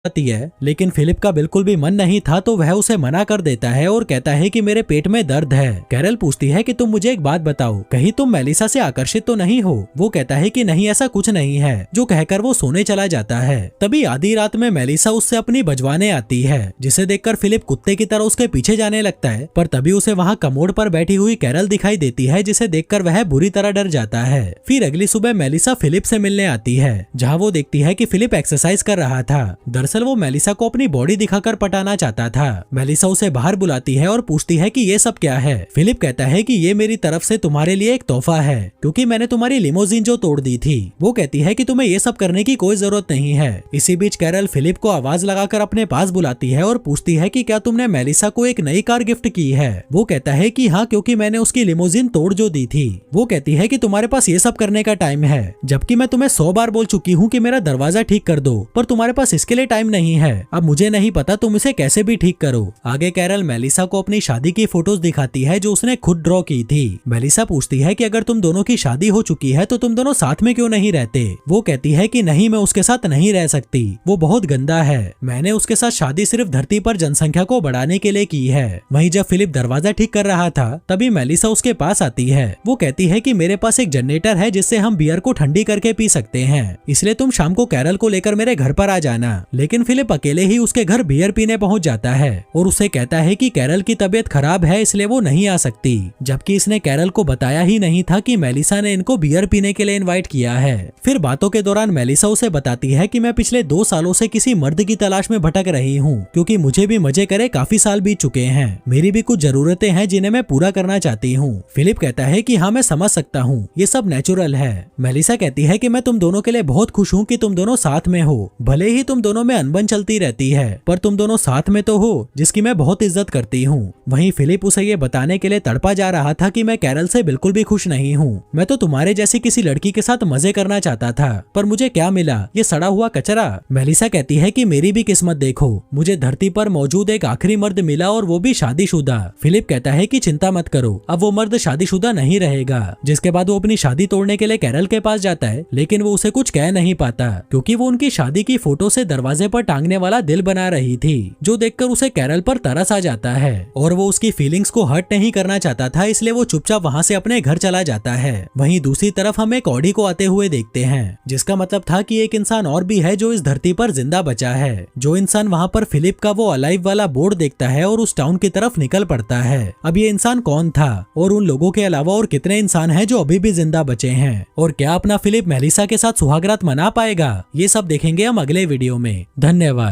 आती है, लेकिन फिलिप का बिल्कुल भी मन नहीं था तो वह उसे मना कर देता है और कहता है कि मेरे पेट में दर्द है। कैरल पूछती है कि तुम मुझे एक बात बताओ, कहीं तुम मेलिसा से आकर्षित तो नहीं हो? वो कहता है कि नहीं, ऐसा कुछ नहीं है, जो कहकर वो सोने चला जाता है। तभी आधी रात में मेलिसा उससे अपनी बजवाने आती है, जिसे देखकर फिलिप कुत्ते की तरह उसके पीछे जाने लगता है, पर तभी उसे वहाँ कमोड पर बैठी हुई कैरल दिखाई देती है, जिसे देखकर वह बुरी तरह डर जाता है। फिर अगली सुबह मेलिसा फिलिप से मिलने आती है, जहाँ वो देखती है कि फिलिप एक्सरसाइज कर रहा था। दरअसल वो मेलिसा को अपनी बॉडी दिखाकर पटाना चाहता था। मेलिसा उसे बाहर बुलाती है और पूछती है कि ये सब क्या है। फिलिप कहता है कि ये मेरी तरफ से तुम्हारे लिए एक तोहफा है, क्योंकि मैंने तुम्हारी लिमोजिन जो तोड़ दी थी। वो कहती है कि तुम्हें ये सब करने की कोई जरूरत नहीं है। इसी बीच कैरल फिलिप को आवाज लगाकर अपने पास बुलाती है और पूछती है कि क्या तुमने मेलिसा को एक नई कार गिफ्ट की है? वो कहता है कि हाँ, क्योंकि मैंने उसकी लिमोजिन तोड़ जो दी थी। वो कहती है कि तुम्हारे पास ये सब करने का टाइम है, जबकि मैं तुम्हें 100 बार बोल चुकी हूँ कि मेरा दरवाजा ठीक कर दो, पर तुम्हारे पास इसके लिए टाइम नहीं है। अब मुझे नहीं पता तुम इसे कैसे भी ठीक करो। आगे कैरल मेलिसा को अपनी शादी की फोटोज दिखाती है जो उसने खुद ड्रॉ की थी। मेलिसा पूछती है कि अगर तुम दोनों की शादी हो चुकी है तो तुम दोनों साथ में क्यों नहीं रहते? वो कहती है कि नहीं, मैं उसके साथ नहीं रह सकती, वो बहुत गंदा है। मैंने उसके साथ शादी सिर्फ धरती पर जनसंख्या को बढ़ाने के लिए की है। वहीं जब फिलिप दरवाजा ठीक कर रहा था तभी मेलिसा उसके पास आती है। वो कहती है कि मेरे पास एक जनरेटर है जिससे हम बियर को ठंडी करके पी सकते हैं, इसलिए तुम शाम को कैरल को लेकर मेरे घर पर आ जाना। लेकिन फिलिप अकेले ही उसके घर बियर पीने पहुंच जाता है और उसे कहता है कि कैरल की तबीयत खराब है, इसलिए वो नहीं आ सकती, जबकि इसने कैरल को बताया ही नहीं था कि मेलिसा ने इनको बियर पीने के लिए इनवाइट किया है। फिर बातों के दौरान मेलिसा उसे बताती है कि मैं पिछले 2 सालों से किसी मर्द की तलाश में भटक रही हूँ, क्योंकि मुझे भी मजे करे काफी साल बीत चुके हैं। मेरी भी कुछ जरूरतें हैं जिन्हें मैं पूरा करना चाहती हूँ। फिलिप कहता है कि हाँ, मैं समझ सकता हूँ, ये सब नेचुरल है। मेलिसा कहती है कि मैं तुम दोनों के लिए बहुत खुश हूँ कि तुम दोनों साथ में हो। भले ही तुम दोनों में अनबन चलती रहती है, पर तुम दोनों साथ में तो हो, जिसकी मैं बहुत इज्जत करती हूँ। वहीं फिलिप उसे ये बताने के लिए तड़पा जा रहा था कि मैं कैरल से बिल्कुल भी खुश नहीं हूँ। मैं तो तुम्हारे जैसी किसी लड़की के साथ मजे करना चाहता था, पर मुझे क्या मिला? ये सड़ा हुआ कचरा। मेलिसा कहती है कि मेरी भी किस्मत देखो, मुझे धरती पर मौजूद एक आखिरी मर्द मिला और वो भी शादीशुदा। फिलिप कहता है कि चिंता मत करो, अब वो मर्द शादीशुदा नहीं रहेगा। जिसके बाद वो अपनी शादी तोड़ने के लिए कैरल के पास जाता है, लेकिन वो उसे कुछ कह नहीं पाता, क्योंकि वो उनकी शादी की फोटो से दरवाजे पर टांगने वाला दिल बना रही थी, जो देखकर उसे कैरल पर तरस आ जाता है और वो उसकी फीलिंग्स को हर्ट नहीं करना चाहता था, इसलिए वो चुपचाप वहाँ से अपने घर चला जाता है। वहीं दूसरी तरफ हम एक ऑडी को आते हुए देखते हैं, जिसका मतलब था कि एक इंसान और भी है जो इस धरती पर जिंदा बचा है। जो इंसान वहाँ पर फिलिप का वो अलाइव वाला बोर्ड देखता है और उस टाउन की तरफ निकल पड़ता है। अब ये इंसान कौन था और उन लोगों के अलावा और कितने इंसान हैं जो अभी भी जिंदा बचे हैं, और क्या अपना फिलिप मेलिसा के साथ सुहागरात मना पाएगा? ये सब देखेंगे हम अगले वीडियो में। धन्यवाद।